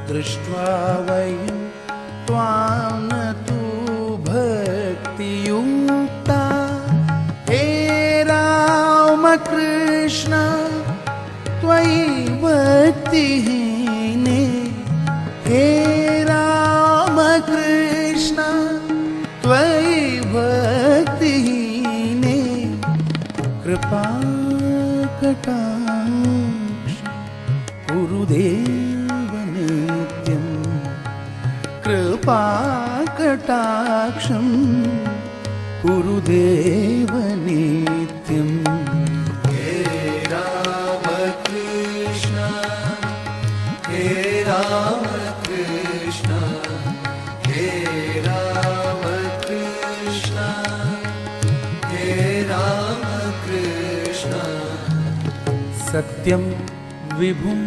दृष्ट्वा वयं त्वां न तु भक्तियुक्ता हे रामकृष्ण त्वयि भक्तिहीने हे रामकृष्ण त्वयि भक्तिहीने कृपा कटाक्ष गुरुदेव नित्यं कृपा कटाक्षं गुरुदेव नित्यम् हे रामकृष्ण हे रामकृष्ण हे रामकृष्ण हे रामकृष्ण सत्यं विभुं